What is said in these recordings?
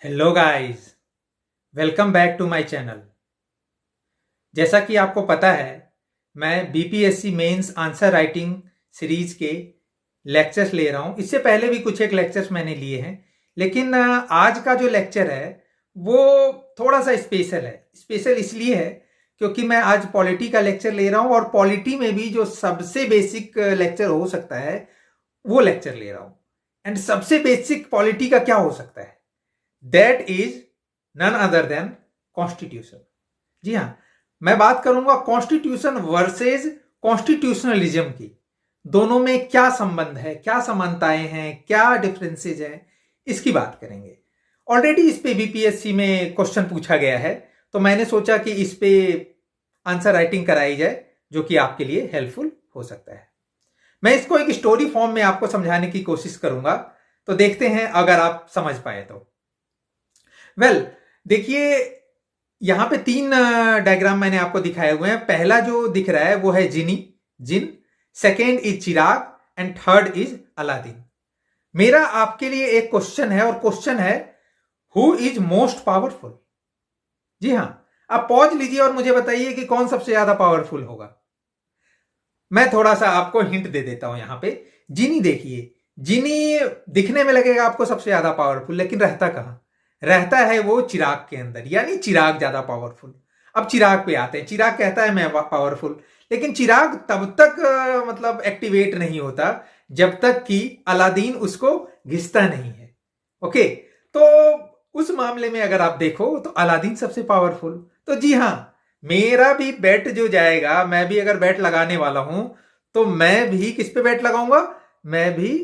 Hello guys, welcome back to my channel. जैसा कि आपको पता है, मैं BPSC mains answer writing series के लेक्चर्स ले रहा हूं। इससे पहले भी कुछ एक लेक्चर्स मैंने लिए हैं, लेकिन आज का जो लेक्चर है वो थोड़ा सा स्पेशल है। स्पेशल इसलिए है क्योंकि मैं आज पॉलिटी का लेक्चर ले रहा हूं और पॉलिटी में भी जो सबसे बेसिक लेक्चर हो सकता है वो लेक्चर ले रहा हूं। एंड सबसे बेसिक पॉलिटी का क्या हो सकता है? That is none other than constitution. जी हाँ, मैं बात करूंगा कॉन्स्टिट्यूशन वर्सेस कॉन्स्टिट्यूशनलिज्म की। दोनों में क्या संबंध है, क्या समानताएं हैं, क्या डिफरेंसेज हैं, इसकी बात करेंगे। ऑलरेडी इस पे बीपीएससी में क्वेश्चन पूछा गया है, तो मैंने सोचा कि इस पे आंसर राइटिंग कराई जाए, जो कि आपके लिए हेल्पफुल हो सकता है। मैं इसको एक स्टोरी फॉर्म में आपको समझाने की कोशिश करूंगा, तो देखते हैं अगर आप समझ पाए तो। वेल, देखिए, यहां पे तीन डायग्राम मैंने आपको दिखाए हुए हैं। पहला जो दिख रहा है वो है जिन। Second is chirag and third is Aladdin. मेरा आपके लिए एक क्वेश्चन है और क्वेश्चन है, हु इज मोस्ट पावरफुल? जी हां, आप पॉज लीजिए और मुझे बताइए कि कौन सबसे ज्यादा पावरफुल होगा। मैं थोड़ा सा आपको हिंट दे देता हूं। यहां पे जिनी देखिए, जिनी दिखने में लगेगा आपको सबसे ज्यादा पावरफुल, लेकिन रहता कहां? रहता है वो चिराग के अंदर, यानी चिराग ज्यादा पावरफुल। अब चिराग पे आते हैं। चिराग कहता है मैं पावरफुल, लेकिन चिराग तब तक मतलब एक्टिवेट नहीं होता जब तक कि अलादीन उसको घिसता नहीं है। ओके, तो उस मामले में अगर आप देखो तो अलादीन सबसे पावरफुल। तो जी हां, मेरा भी बेट जो जाएगा, मैं भी अगर बेट लगाने वाला हूं तो मैं भी किस पे बेट लगाऊंगा? मैं भी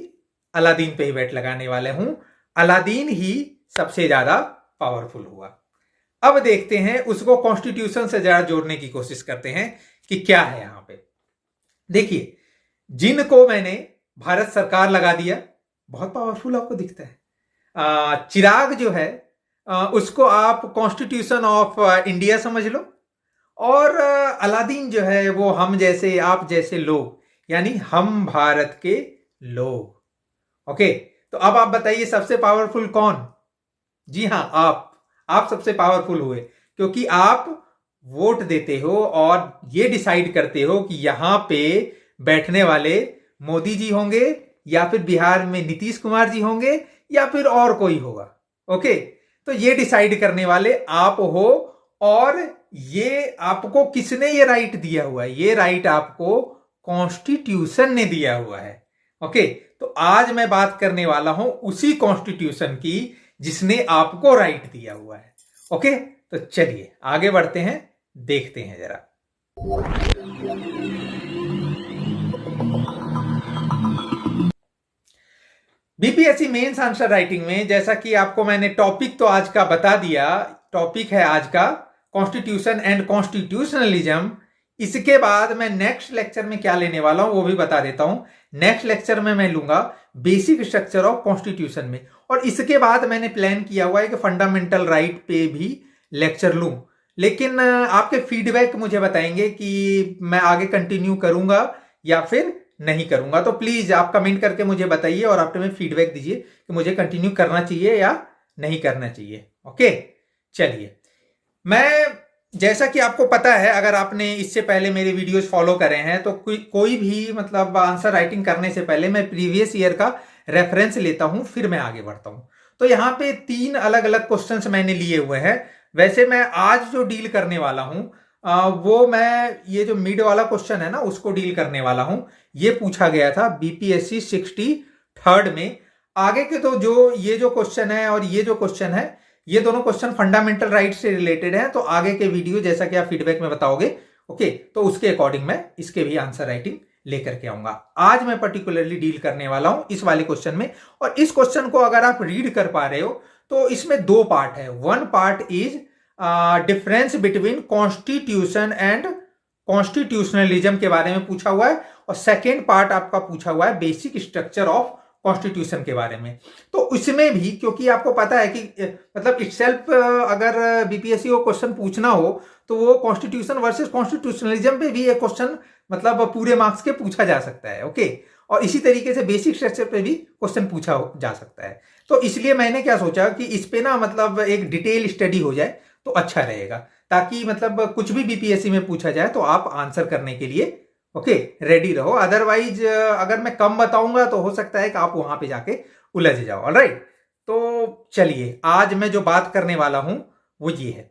अलादीन पे ही बेट लगाने वाले हूं। अलादीन ही सबसे ज्यादा पावरफुल हुआ। अब देखते हैं, उसको कॉन्स्टिट्यूशन से जरा जोड़ने की कोशिश करते हैं कि क्या है यहां पे। देखिए, जिन को मैंने भारत सरकार लगा दिया, बहुत पावरफुल आपको दिखता है। चिराग जो है उसको आप कॉन्स्टिट्यूशन ऑफ इंडिया समझ लो। और अलादीन जो है वो हम जैसे, आप जैसे लोग, यानी हम भारत के लोग। ओके, तो अब आप बताइए सबसे पावरफुल कौन? जी हां, आप सबसे पावरफुल हुए, क्योंकि आप वोट देते हो और ये डिसाइड करते हो कि यहां पे बैठने वाले मोदी जी होंगे, या फिर बिहार में नीतीश कुमार जी होंगे, या फिर और कोई होगा। ओके, तो ये डिसाइड करने वाले आप हो। और ये आपको किसने ये राइट दिया हुआ है? ये राइट आपको कॉन्स्टिट्यूशन ने दिया हुआ है। ओके, तो आज मैं बात करने वाला हूं उसी कॉन्स्टिट्यूशन की जिसने आपको राइट दिया हुआ है। ओके, तो चलिए आगे बढ़ते हैं, देखते हैं जरा। बीपीएससी मेंस आंसर राइटिंग में, जैसा कि आपको मैंने टॉपिक तो आज का बता दिया, टॉपिक है आज का कॉन्स्टिट्यूशन एंड कॉन्स्टिट्यूशनलिज्म। इसके बाद मैं नेक्स्ट लेक्चर में क्या लेने वाला हूं वो भी बता देता हूं। नेक्स्ट लेक्चर में मैं लूंगा बेसिक स्ट्रक्चर ऑफ कॉन्स्टिट्यूशन में, और इसके बाद मैंने प्लान किया हुआ है कि फंडामेंटल राइट पे भी लेक्चर लूं। लेकिन आपके फीडबैक मुझे बताएंगे कि मैं आगे कंटिन्यू करूंगा या फिर नहीं करूंगा। तो प्लीज आप कमेंट करके मुझे बताइए और आप में फीडबैक दीजिए कि मुझे कंटिन्यू करना चाहिए या नहीं करना चाहिए। ओके, चलिए। मैं, जैसा कि आपको पता है, अगर आपने इससे पहले मेरे वीडियोस फॉलो करे हैं, तो कोई भी मतलब आंसर राइटिंग करने से पहले मैं प्रीवियस ईयर का रेफरेंस लेता हूं, फिर मैं आगे बढ़ता हूं। तो यहां पे तीन अलग अलग क्वेश्चंस मैंने लिए हुए हैं। वैसे मैं आज जो डील करने वाला हूं वो मैं ये जो मिड वाला क्वेश्चन है ना, उसको डील करने वाला हूं। ये पूछा गया था बीपीएससी 63rd में। आगे के तो जो ये जो क्वेश्चन है और ये जो क्वेश्चन है, ये दोनों क्वेश्चन फंडामेंटल राइट से रिलेटेड हैं। तो आगे के वीडियो जैसा कि आप फीडबैक में बताओगे, ओके, तो उसके अकॉर्डिंग मैं इसके भी आंसर राइटिंग लेकर के आऊंगा। आज मैं पर्टिकुलरली डील करने वाला हूं इस वाले क्वेश्चन में। और इस क्वेश्चन को अगर आप रीड कर पा रहे हो तो इसमें दो पार्ट है। One part is difference between constitution and constitutionalism के बारे में पूछा हुआ है, और सेकेंड पार्ट आपका पूछा हुआ है बेसिक स्ट्रक्चर ऑफ कॉन्स्टिट्यूशन के बारे में। तो इसमें भी, क्योंकि आपको पता है कि मतलब इटसेल्फ अगर बीपीएससी को क्वेश्चन पूछना हो तो वो कॉन्स्टिट्यूशन वर्सेस कॉन्स्टिट्यूशनलिज्म पे भी एक क्वेश्चन मतलब पूरे मार्क्स के पूछा जा सकता है। ओके, और इसी तरीके से बेसिक स्ट्रक्चर पे भी क्वेश्चन पूछा जा सकता है। तो इसलिए मैंने क्या सोचा कि इस पे ना मतलब एक डिटेल स्टडी हो जाए तो अच्छा रहेगा, ताकि मतलब कुछ भी बीपीएससी में पूछा जाए तो आप आंसर करने के लिए ओके रेडी रहो। अदरवाइज अगर मैं कम बताऊंगा तो हो सकता है कि आप वहां पे जाके उलझ जाओ। ऑलराइट, तो चलिए आज मैं जो बात करने वाला हूं वो ये है।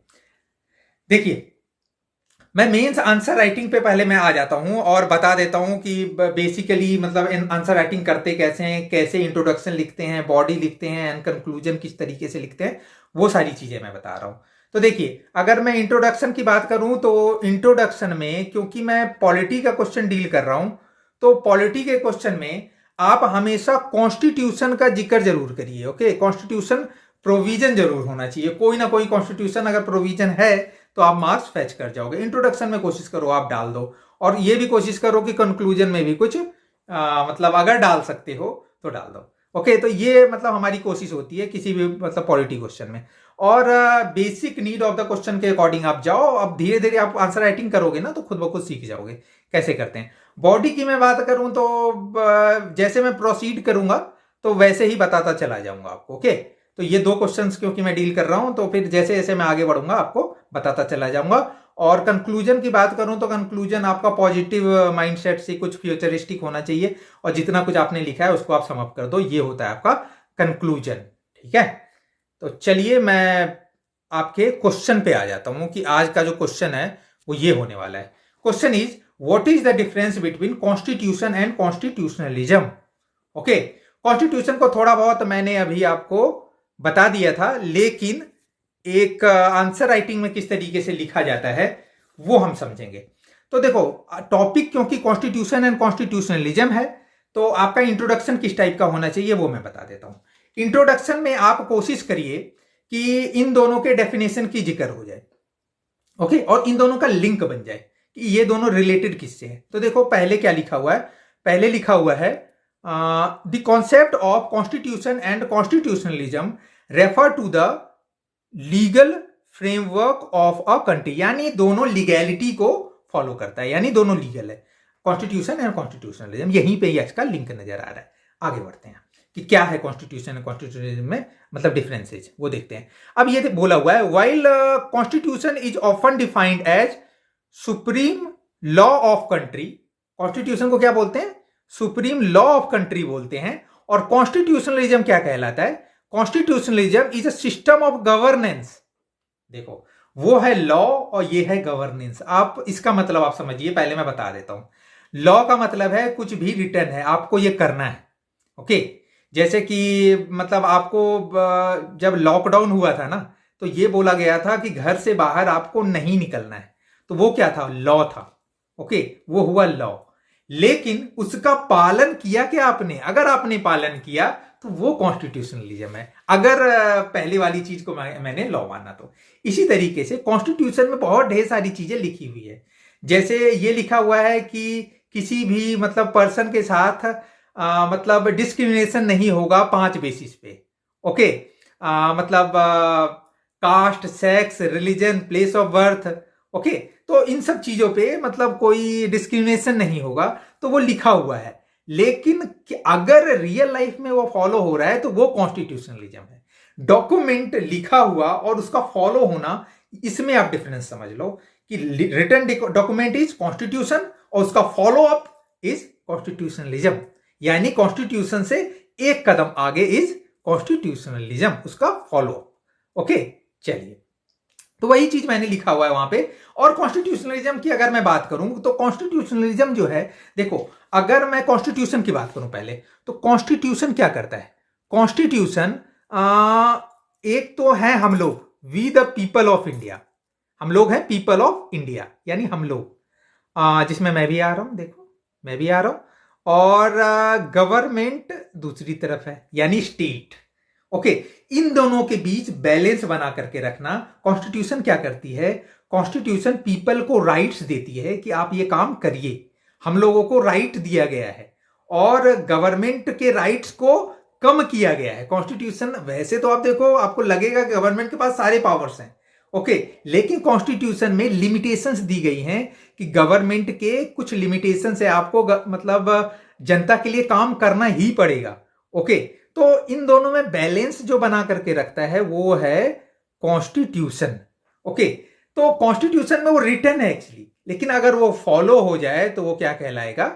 देखिए, मैं मेंस आंसर राइटिंग पे पहले मैं आ जाता हूं और बता देता हूं कि बेसिकली मतलब आंसर राइटिंग करते कैसे हैं, कैसे इंट्रोडक्शन लिखते हैं, बॉडी लिखते हैं एंड कंक्लूजन किस तरीके से लिखते हैं, वो सारी चीजें मैं बता रहा हूं। तो देखिए, अगर मैं इंट्रोडक्शन की बात करूं तो इंट्रोडक्शन में क्योंकि मैं पॉलिटी का क्वेश्चन डील कर रहा हूं, तो पॉलिटी के क्वेश्चन में आप हमेशा कॉन्स्टिट्यूशन का जिक्र जरूर करिए। ओके, कॉन्स्टिट्यूशन प्रोविजन जरूर होना चाहिए, कोई ना कोई कॉन्स्टिट्यूशन अगर प्रोविजन है तो आप मार्क्स फैच कर जाओगे। इंट्रोडक्शन में कोशिश करो आप डाल दो, और ये भी कोशिश करो कि कंक्लूजन में भी कुछ मतलब अगर डाल सकते हो तो डाल दो। ओके, तो ये मतलब हमारी कोशिश होती है किसी भी मतलब पॉलिटी क्वेश्चन में। और basic need of the question के अकॉर्डिंग आप जाओ। अब धीरे धीरे आप आंसर राइटिंग करोगे ना तो खुद ब खुद सीख जाओगे कैसे करते हैं। बॉडी की मैं बात करूं तो जैसे मैं प्रोसीड करूंगा तो वैसे ही बताता चला जाऊंगा आपको। ओके, तो ये दो क्वेश्चंस क्योंकि मैं डील कर रहा हूं तो फिर जैसे जैसे मैं आगे बढ़ूंगा आपको बताता चला जाऊंगा। और कंक्लूजन की बात करूं तो कंक्लूजन आपका पॉजिटिव माइंडसेट से कुछ फ्यूचरिस्टिक होना चाहिए, और जितना कुछ आपने लिखा है उसको आप समाप्त कर दो, ये होता है आपका कंक्लूजन। ठीक है, तो चलिए मैं आपके क्वेश्चन पे आ जाता हूं कि आज का जो क्वेश्चन है वो ये होने वाला है। Question is what is the difference between constitution and constitutionalism. Okay, constitution को थोड़ा बहुत मैंने अभी आपको बता दिया था, लेकिन एक आंसर राइटिंग में किस तरीके से लिखा जाता है वो हम समझेंगे। तो देखो, टॉपिक क्योंकि कॉन्स्टिट्यूशन एंड कॉन्स्टिट्यूशनलिज्म है, तो आपका इंट्रोडक्शन किस टाइप का होना चाहिए वो मैं बता देता हूं। इंट्रोडक्शन में आप कोशिश करिए कि इन दोनों के डेफिनेशन की जिक्र हो जाए। ओके, और इन दोनों का लिंक बन जाए कि ये दोनों रिलेटेड किससे है। तो देखो पहले क्या लिखा हुआ है, पहले लिखा हुआ है the concept of constitution and constitutionalism refer to the legal framework of a country, यानी दोनों लीगैलिटी को फॉलो करता है, यानी दोनों लीगल है, कॉन्स्टिट्यूशन एंड कॉन्स्टिट्यूशनलिज्म। यहीं पे ही इसका लिंक नजर आ रहा है। आगे बढ़ते हैं कि क्या है कॉन्स्टिट्यूशन एंड कॉन्स्टिट्यूशनलिज्म में मतलब डिफरेंसेज, वो देखते हैं। अब ये बोला हुआ है while constitution is often defined as supreme law of country. Constitution को क्या बोलते हैं? सुप्रीम लॉ ऑफ कंट्री बोलते हैं। और कॉन्स्टिट्यूशनलिज्म क्या कहलाता है? Constitutionalism is a system of governance. देखो, वो है लॉ और ये है गवर्नेंस। आप इसका मतलब आप समझिए, पहले मैं बता देता हूं। लॉ का मतलब है कुछ भी रिटर्न है, आपको ये करना है। ओके, जैसे कि मतलब आपको जब लॉकडाउन हुआ था ना, तो ये बोला गया था कि घर से बाहर आपको नहीं निकलना है, तो वो क्या था? लॉ था। ओके, वो हुआ लॉ। लेकिन उसका पालन किया क्या आपने? अगर आपने पालन किया तो वो कॉन्स्टिट्यूशनलिज्म है, अगर पहले वाली चीज को मैंने लॉ माना तो। इसी तरीके से कॉन्स्टिट्यूशन में बहुत ढेर सारी चीजें लिखी हुई है। जैसे ये लिखा हुआ है कि किसी भी मतलब पर्सन के साथ मतलब डिस्क्रिमिनेशन नहीं होगा 5 बेसिस पे। ओके, मतलब caste, sex, religion, place of birth. Okay, तो इन सब चीजों पे मतलब कोई डिस्क्रिमिनेशन नहीं होगा, तो वो लिखा हुआ है। लेकिन अगर रियल लाइफ में वो फॉलो हो रहा है तो वो कॉन्स्टिट्यूशनलिज्म है। डॉक्यूमेंट लिखा हुआ और उसका फॉलो होना, इसमें आप डिफरेंस समझ लो कि रिटन डॉक्यूमेंट इज कॉन्स्टिट्यूशन और उसका फॉलो अप इज कॉन्स्टिट्यूशनलिज्म, यानी कॉन्स्टिट्यूशन से एक कदम आगे इज कॉन्स्टिट्यूशनलिज्म, उसका फॉलो अप। ओके, चलिए, तो वही चीज मैंने लिखा हुआ है वहां पे। और कॉन्स्टिट्यूशनलिज्म की अगर मैं बात करूं तो कॉन्स्टिट्यूशनलिज्म जो है, देखो अगर मैं कॉन्स्टिट्यूशन की बात करूं पहले, तो कॉन्स्टिट्यूशन क्या करता है? कॉन्स्टिट्यूशन एक तो है हम लोग, we the people of India. हम लोग हैं पीपल ऑफ इंडिया, यानी हम लोग, जिसमें मैं भी आ रहा हूं, देखो मैं भी आ रहा हूं। और गवर्नमेंट दूसरी तरफ है, यानी स्टेट। ओके, इन दोनों के बीच बैलेंस बना करके रखना कॉन्स्टिट्यूशन क्या करती है? कॉन्स्टिट्यूशन पीपल को राइट्स देती है कि आप ये काम करिए, हम लोगों को राइट दिया गया है, और गवर्नमेंट के राइट्स को कम किया गया है। कॉन्स्टिट्यूशन वैसे तो आप देखो, आपको लगेगा कि गवर्नमेंट के पास सारे पावर्स हैं। ओके, लेकिन कॉन्स्टिट्यूशन में लिमिटेशंस दी गई हैं कि गवर्नमेंट के कुछ लिमिटेशन है, आपको मतलब जनता के लिए काम करना ही पड़ेगा। ओके, तो इन दोनों में बैलेंस जो बना करके रखता है वो है कॉन्स्टिट्यूशन। ओके, तो कॉन्स्टिट्यूशन में वो रिटन है एक्चुअली, लेकिन अगर वो फॉलो हो जाए तो वो क्या कहलाएगा,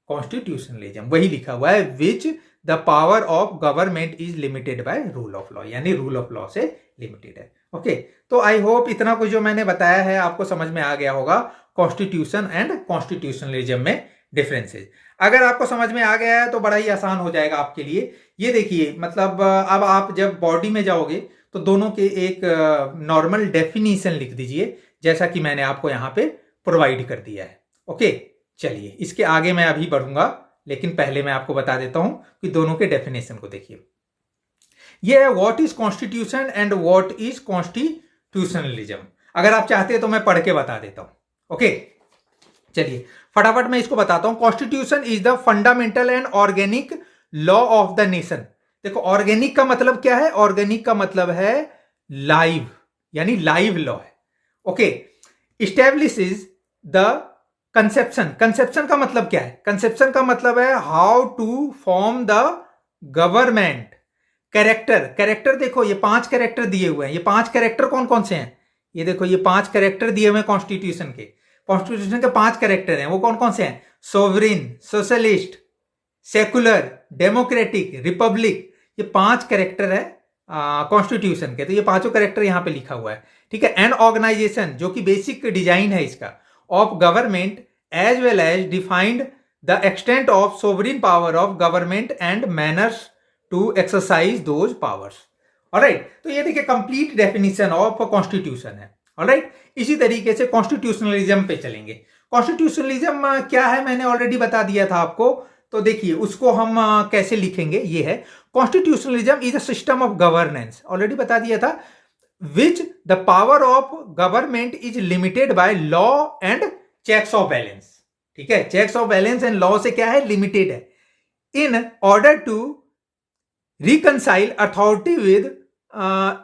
कॉन्स्टिट्यूशनलिज्म। वही लिखा हुआ है विच the power of government is limited by rule of law, यानी रूल ऑफ लॉ से लिमिटेड है। ओके, तो आई होप इतना कुछ जो मैंने बताया है आपको समझ में आ गया होगा कॉन्स्टिट्यूशन एंड कॉन्स्टिट्यूशनलिज्म में डिफरेंसेस। अगर आपको समझ में आ गया है तो बड़ा ही आसान हो जाएगा आपके लिए। ये देखिए, मतलब अब आप जब बॉडी में जाओगे तो दोनों के एक नॉर्मल डेफिनेशन लिख दीजिए, जैसा कि मैंने आपको यहाँ पे प्रोवाइड कर दिया है। ओके, चलिए इसके आगे मैं अभी बढ़ूंगा, लेकिन पहले मैं आपको बता देता हूं कि दोनों के डेफिनेशन को देखिए। ये है what is constitution and what is constitutionalism. अगर आप चाहते हैं तो मैं पढ़ के बता देता हूं। ओके, चलिए फटाफट मैं इसको बताता हूं। Constitution is the fundamental and organic law of the nation. देखो, ऑर्गेनिक का मतलब क्या है? ऑर्गेनिक का मतलब है लाइव, यानी लाइव लॉ है। Okay, establishes the conception. Conception का मतलब क्या है? कंसेप्शन का मतलब है how to form the government. Character, character देखो ये 5 कैरेक्टर दिए हुए हैं। ये 5 कैरेक्टर कौन कौन से हैं? ये देखो, ये 5 कैरेक्टर दिए हुए हैं कॉन्स्टिट्यूशन के। कॉन्स्टिट्यूशन के 5 कैरेक्टर हैं, वो कौन कौन से हैं? Sovereign, socialist, secular, democratic, Republic. ये 5 कैरेक्टर है कॉन्स्टिट्यूशन के। तो ये पांचों कैरेक्टर यहां पे लिखा हुआ है, ठीक है। एन ऑर्गेनाइजेशन, जो कि बेसिक डिजाइन है इसका, of government as well as defined the extent of sovereign power of government and manners to exercise those powers. Alright, तो ये देखिए कंप्लीट डेफिनेशन ऑफ कॉन्स्टिट्यूशन है। ऑलराइट, इसी तरीके से कॉन्स्टिट्यूशनलिज्म पे चलेंगे। कॉन्स्टिट्यूशनलिज्म क्या है मैंने ऑलरेडी बता दिया था आपको, तो देखिए उसको हम कैसे लिखेंगे। ये है constitutionalism is a system of governance, already बता दिया था, which the power of government is limited by law and checks of balance. ठीक है, checks of balance and law से क्या है? लिमिटेड है। In order to reconcile authority with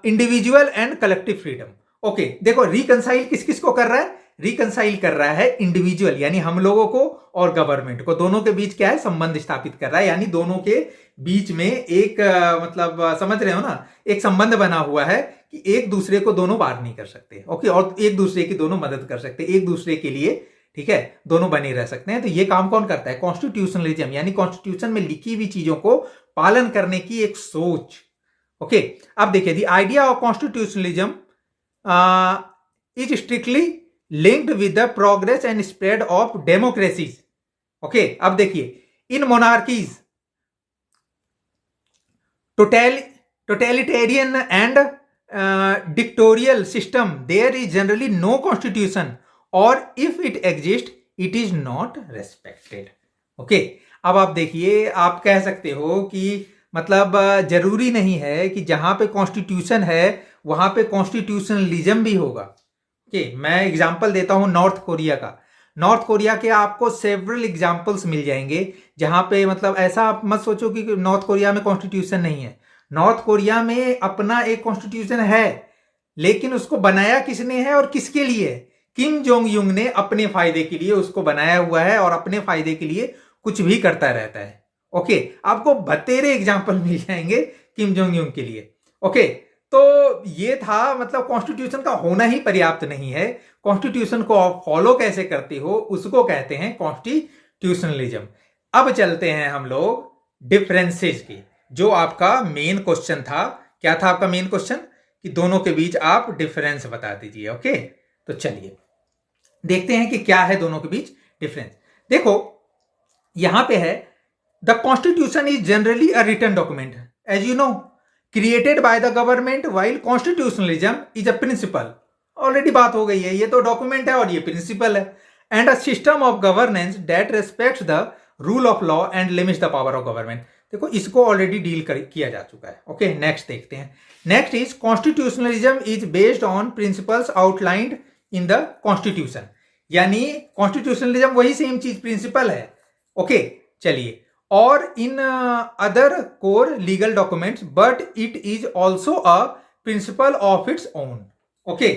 individual and collective freedom. Okay, देखो रिकंसाइल किस किस को कर रहा है? रिकंसाइल कर रहा है इंडिविजुअल, यानी हम लोगों को, और गवर्नमेंट को। दोनों के बीच क्या है? संबंध स्थापित कर रहा है, यानी दोनों के बीच में एक मतलब समझ रहे हो ना, एक संबंध बना हुआ है कि एक दूसरे को दोनों बार नहीं कर सकते। ओके, और एक दूसरे की दोनों मदद कर सकते, एक दूसरे के लिए, ठीक है, दोनों बने रह सकते हैं। तो ये काम कौन करता है? कॉन्स्टिट्यूशनलिज्म, यानी कॉन्स्टिट्यूशन में लिखी हुई चीजों को पालन करने की एक सोच। ओके, अब देखिए, the idea of constitutionalism is strictly linked with the progress and spread of democracies. Okay, अब देखिए, इन monarchies, totalitarian and dictatorial system, there is generally no constitution, or if it exists it is not respected. Okay, अब आप देखिए, आप कह सकते हो कि मतलब जरूरी नहीं है कि जहां पे कॉन्स्टिट्यूशन है वहां पे कॉन्स्टिट्यूशनलिज्म भी होगा। ओके, मैं एग्जांपल देता हूं नॉर्थ कोरिया का। नॉर्थ कोरिया के आपको सेवरल एग्जांपल्स मिल जाएंगे जहां पे मतलब ऐसा आप मत सोचो कि नॉर्थ कोरिया में कॉन्स्टिट्यूशन नहीं है। नॉर्थ कोरिया में अपना एक कॉन्स्टिट्यूशन है, लेकिन उसको बनाया किसने है और किसके लिए? किम जोंग युंग ने अपने फायदे के लिए उसको बनाया हुआ है, और अपने फायदे के लिए कुछ भी करता रहता है। ओके, आपको बतेरे एग्जाम्पल मिल जाएंगे किम जोंग युंग के लिए। ओके, तो ये था, मतलब कॉन्स्टिट्यूशन का होना ही पर्याप्त नहीं है। कॉन्स्टिट्यूशन को आप फॉलो कैसे करते हो उसको कहते हैं कॉन्स्टिट्यूशनलिज्म। अब चलते हैं हम लोग डिफरेंसेस की, जो आपका मेन क्वेश्चन था। क्या था आपका मेन क्वेश्चन? कि दोनों के बीच आप डिफरेंस बता दीजिए। ओके, तो चलिए देखते हैं कि क्या है दोनों के बीच डिफरेंस। देखो यहां पे है, the constitution is generally a written document as you know, created by the government, while constitutionalism is a principle. Already बात हो गई है, ये तो डॉक्यूमेंट है और ये प्रिंसिपल है। And a system of governance that respects the rule of law and limits the power of government. देखो इसको ऑलरेडी डील किया जा चुका है। ओके, नेक्स्ट देखते हैं। Next is constitutionalism is based on principles outlined in the constitution, यानी constitutionalism वही सेम चीज, प्रिंसिपल है। ओके, चलिए, और in other core legal documents, but it is also a principle of its own. Okay,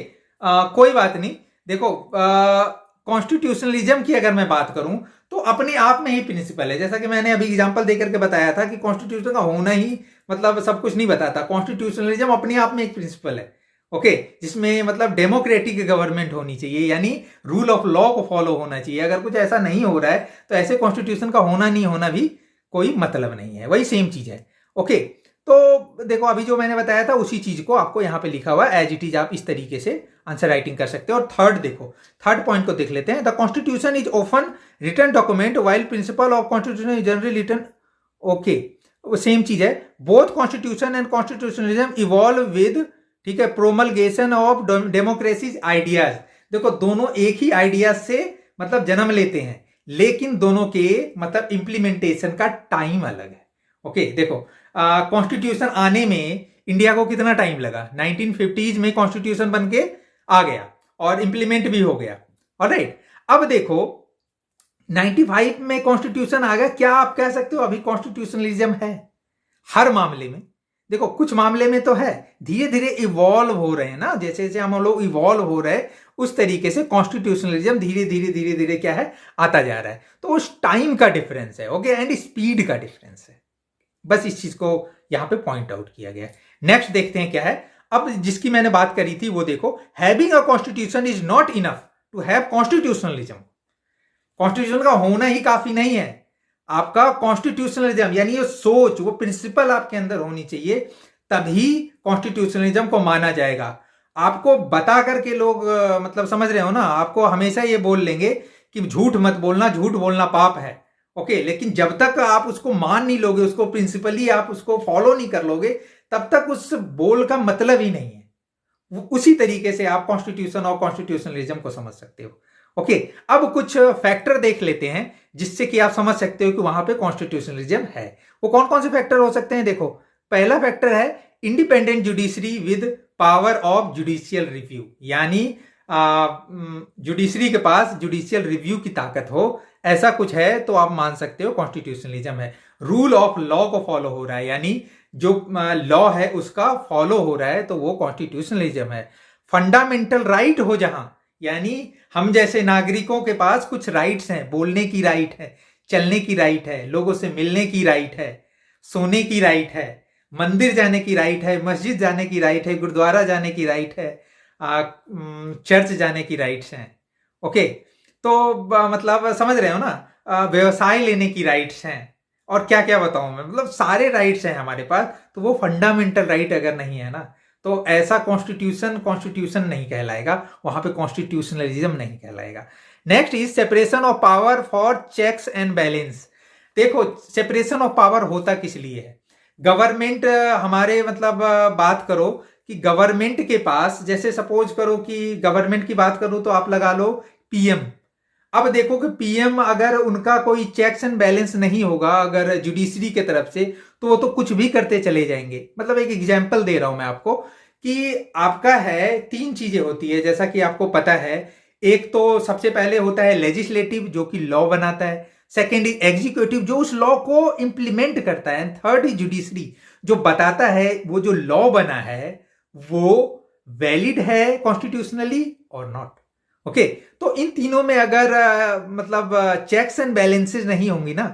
कोई बात नहीं। देखो कॉन्स्टिट्यूशनलिज्म की अगर मैं बात करूं तो अपने आप में ही प्रिंसिपल है। जैसा कि मैंने अभी एग्जांपल देकर के बताया था कि कॉन्स्टिट्यूशन का होना ही मतलब सब कुछ नहीं बताता। कॉन्स्टिट्यूशनलिज्म अपने आप में एक प्रिंसिपल है, ओके, जिसमें मतलब डेमोक्रेटिक गवर्नमेंट होनी चाहिए, यानी रूल ऑफ लॉ को फॉलो होना चाहिए। अगर कुछ ऐसा नहीं हो रहा है तो ऐसे कॉन्स्टिट्यूशन का होना नहीं होना भी कोई मतलब नहीं है, वही सेम चीज है। ओके, तो देखो अभी जो मैंने बताया था उसी चीज को आपको यहाँ पे लिखा हुआ है एज इट इज, आप इस तरीके से आंसर राइटिंग कर सकते हो। और थर्ड देखो, थर्ड पॉइंट को देख लेते हैं। The constitution is often written document while principle of constitution is generally written. Okay, same चीज है। Both constitution and constitutionalism evolve with, ठीक है, प्रोमलगेशन ऑफ डेमोक्रेसी आइडियाज। देखो दोनों एक ही आइडियाज से मतलब जन्म लेते हैं, लेकिन दोनों के मतलब इंप्लीमेंटेशन का टाइम अलग है। ओके, देखो कॉन्स्टिट्यूशन आने में इंडिया को कितना टाइम लगा? 1950s में कॉन्स्टिट्यूशन बन के आ गया और इंप्लीमेंट भी हो गया। ऑलराइट, अब देखो 95 में कॉन्स्टिट्यूशन आ गया। क्या आप कह सकते हो अभी कॉन्स्टिट्यूशनलिज्म है? हर मामले में देखो, कुछ मामले में तो है, धीरे धीरे इवॉल्व हो रहे हैं ना, जैसे जैसे हम लोग इवॉल्व हो रहे हैं उस तरीके से कॉन्स्टिट्यूशनलिज्म धीरे धीरे धीरे धीरे क्या है, आता जा रहा है। तो उस टाइम का डिफरेंस है, ओके, एंड स्पीड का डिफरेंस है। बस इस चीज को यहां पे पॉइंट आउट किया गया है। नेक्स्ट देखते हैं क्या है। अब जिसकी मैंने बात करी थी वो देखो, having a constitution is not enough to have constitutionalism. Constitution का होना ही काफी नहीं है, आपका कॉन्स्टिट्यूशनलिज्म यानी ये सोच, वो प्रिंसिपल आपके अंदर होनी चाहिए, तभी कॉन्स्टिट्यूशनलिज्म को माना जाएगा। आपको बता करके लोग मतलब समझ रहे हो ना, आपको हमेशा ये बोल लेंगे कि झूठ मत बोलना, झूठ बोलना पाप है। ओके, लेकिन जब तक आप उसको मान नहीं लोगे, उसको प्रिंसिपली आप उसको फॉलो नहीं कर लोगे, तब तक उस बोल का मतलब ही नहीं है। उसी तरीके से आप कॉन्स्टिट्यूशन और कॉन्स्टिट्यूशनलिज्म को समझ सकते हो। ओके, अब कुछ फैक्टर देख लेते हैं जिससे कि आप समझ सकते हो कि वहां पे कॉन्स्टिट्यूशनलिज्म है। वो कौन कौन से फैक्टर हो सकते हैं? देखो, पहला फैक्टर है independent judiciary with power of judicial review, यानी जुडिशरी के पास जुडिशियल रिव्यू की ताकत हो, ऐसा कुछ है तो आप मान सकते हो कॉन्स्टिट्यूशनलिज्म है। रूल ऑफ लॉ को फॉलो हो रहा है, यानी जो लॉ है उसका फॉलो हो रहा है, तो वो कॉन्स्टिट्यूशनलिज्म है। फंडामेंटल राइट हो जहां, यानी हम जैसे नागरिकों के पास कुछ राइट्स हैं, बोलने की राइट है, चलने की राइट है, लोगों से मिलने की राइट है, सोने की राइट है, मंदिर जाने की राइट है, मस्जिद जाने की राइट है, गुरुद्वारा जाने की राइट है, चर्च जाने की राइट्स हैं। ओके, तो मतलब समझ रहे हो ना, व्यवसाय लेने की राइट्स हैं, और क्या क्या बताऊं मैं, मतलब सारे राइट्स हैं हमारे पास। तो वो फंडामेंटल राइट अगर नहीं है ना, तो ऐसा कॉन्स्टिट्यूशन नहीं कहलाएगा, वहां पे कॉन्स्टिट्यूशनलिज्म नहीं कहलाएगा। Next is separation of power for checks and balance. देखो, सेपरेशन ऑफ पावर होता किस लिए है? गवर्नमेंट हमारे मतलब बात करो कि गवर्नमेंट के पास, जैसे सपोज करो कि गवर्नमेंट की बात करूं तो आप लगा लो पीएम। अब देखो कि पीएम अगर उनका कोई चेक्स एंड बैलेंस नहीं होगा अगर जुडिशरी के तरफ से, तो वो तो कुछ भी करते चले जाएंगे। मतलब एक एग्जांपल दे रहा हूं मैं आपको कि आपका है, तीन चीजें होती है जैसा कि आपको पता है। एक तो सबसे पहले होता है लेजिस्लेटिव जो कि लॉ बनाता है, सेकेंड इज एग्जीक्यूटिव जो उस लॉ को इंप्लीमेंट करता है, एंड थर्ड इज जुडिशरी जो बताता है वो जो लॉ बना है वो वैलिड है कॉन्स्टिट्यूशनली और नॉट। ओके, तो इन तीनों में अगर मतलब चेक्स एंड बैलेंसेस नहीं होंगी ना,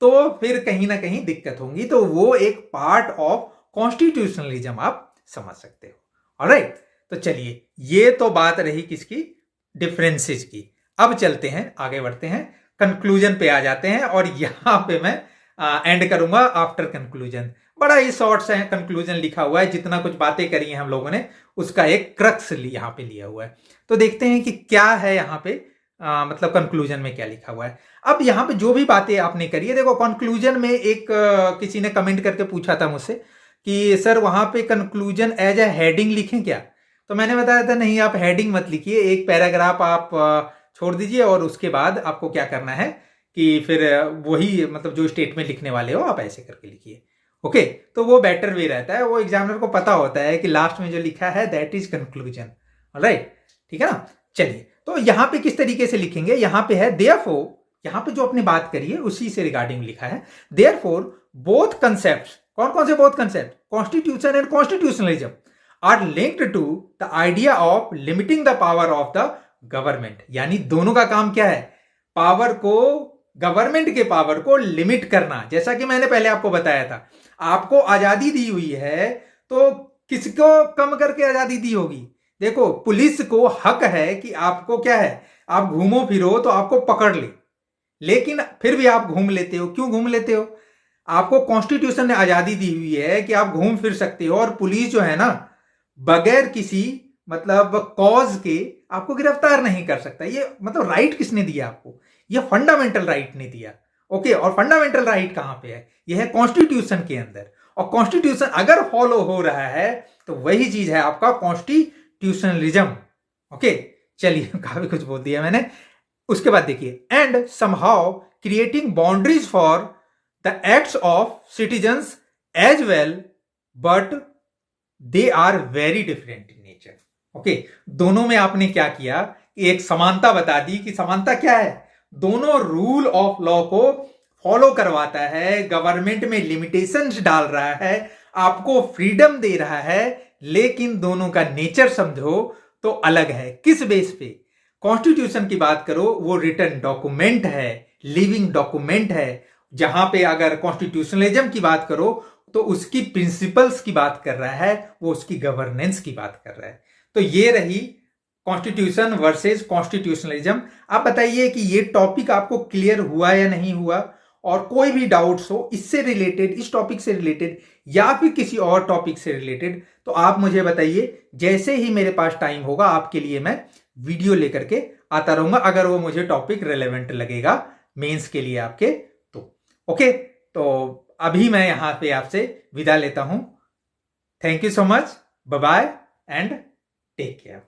तो फिर कहीं ना कहीं दिक्कत होंगी। तो वो एक पार्ट ऑफ कॉन्स्टिट्यूशनलिज्म आप समझ सकते हो। ऑलराइट, तो चलिए, ये तो बात रही किसकी? डिफरेंसेस की। अब चलते हैं, आगे बढ़ते हैं, कंक्लूजन पे आ जाते हैं, और यहां पे मैं एंड करूंगा आफ्टर कंक्लूजन। बड़ा ही शॉर्ट सा कंक्लूजन लिखा हुआ है, जितना कुछ बातें करी हैं हम लोगों ने उसका एक क्रक्स यहां पे लिया हुआ है। तो देखते हैं कि क्या है यहां पे मतलब कंक्लूजन में क्या लिखा हुआ है। अब यहां पे जो भी बातें आपने करी है, देखो कंक्लूजन में एक किसी ने कमेंट करके पूछा था मुझसे कि सर वहां पे कंक्लूजन एज ए हेडिंग लिखें क्या? तो मैंने बताया था नहीं, आप हेडिंग मत लिखिए, एक पैराग्राफ आप छोड़ दीजिए, और उसके बाद आपको क्या करना है कि फिर वही मतलब जो स्टेटमेंट लिखने वाले हो आप ऐसे करके लिखिए। ओके, तो वो बेटर वे रहता है, वो एग्जामिनर को पता होता है कि लास्ट में जो लिखा है दैट इज कंक्लूजन। ऑलराइट, ठीक है ना। चलिए, तो यहां पे किस तरीके से लिखेंगे? यहां पे है देयरफॉर, यहां पे जो आपने बात करी है उसी से रिगार्डिंग लिखा है। देयरफॉर बोथ कंसेप्ट, कौन कौन से both concept? Constitution and constitutionalism are linked to the idea of limiting the power of the government. यानी दोनों का काम क्या है? पावर को गवर्नमेंट के पावर को लिमिट करना। जैसा कि मैंने पहले आपको बताया था, आपको आजादी दी हुई है तो किसको कम करके आजादी दी होगी? देखो, पुलिस को हक है कि आपको क्या है, आप घूमो फिरो तो आपको पकड़ ले, लेकिन फिर भी आप घूम लेते हो। क्यों घूम लेते हो? आपको कॉन्स्टिट्यूशन ने आजादी दी हुई है कि आप घूम फिर सकते हो, और पुलिस जो है ना, बगैर किसी मतलब कॉज के आपको गिरफ्तार नहीं कर सकता। ये मतलब राइट किसने दिया आपको? ये फंडामेंटल राइट ने दिया। ओके, और फंडामेंटल राइट कहां पे है? ये है कॉन्स्टिट्यूशन के अंदर। और कॉन्स्टिट्यूशन अगर फॉलो हो रहा है तो वही चीज है आपका कॉन्स्टिट्यूशनलिज्म। ओके, चलिए काफी कुछ बोल दिया मैंने। उसके बाद देखिए, and somehow creating boundaries for the acts of citizens as well, but they are very different in nature. Okay, दोनों में आपने क्या किया कि एक समानता बता दी कि समानता क्या है, दोनों रूल ऑफ लॉ को फॉलो करवाता है, गवर्नमेंट में लिमिटेशंस डाल रहा है, आपको फ्रीडम दे रहा है, लेकिन दोनों का नेचर समझो तो अलग है। किस बेस पे? कॉन्स्टिट्यूशन की बात करो, वो रिटन डॉक्यूमेंट है, लिविंग डॉक्यूमेंट है। जहां पे अगर कॉन्स्टिट्यूशनलिज्म की बात करो तो उसकी प्रिंसिपल्स की बात कर रहा है, वो उसकी गवर्नेंस की बात कर रहा है। तो ये रही कॉन्स्टिट्यूशन वर्सेस कॉन्स्टिट्यूशनलिज्म। आप बताइए कि ये टॉपिक आपको क्लियर हुआ या नहीं हुआ, और कोई भी डाउट्स हो इससे रिलेटेड, इस टॉपिक से रिलेटेड या फिर किसी और टॉपिक से रिलेटेड, तो आप मुझे बताइए। जैसे ही मेरे पास टाइम होगा आपके लिए मैं वीडियो लेकर के आता रहूंगा, अगर वो मुझे टॉपिक रेलेवेंट लगेगा मेंस के लिए आपके तो। ओके, तो अभी मैं यहां पे आपसे विदा लेता हूं। Thank you so much, bye bye and take care.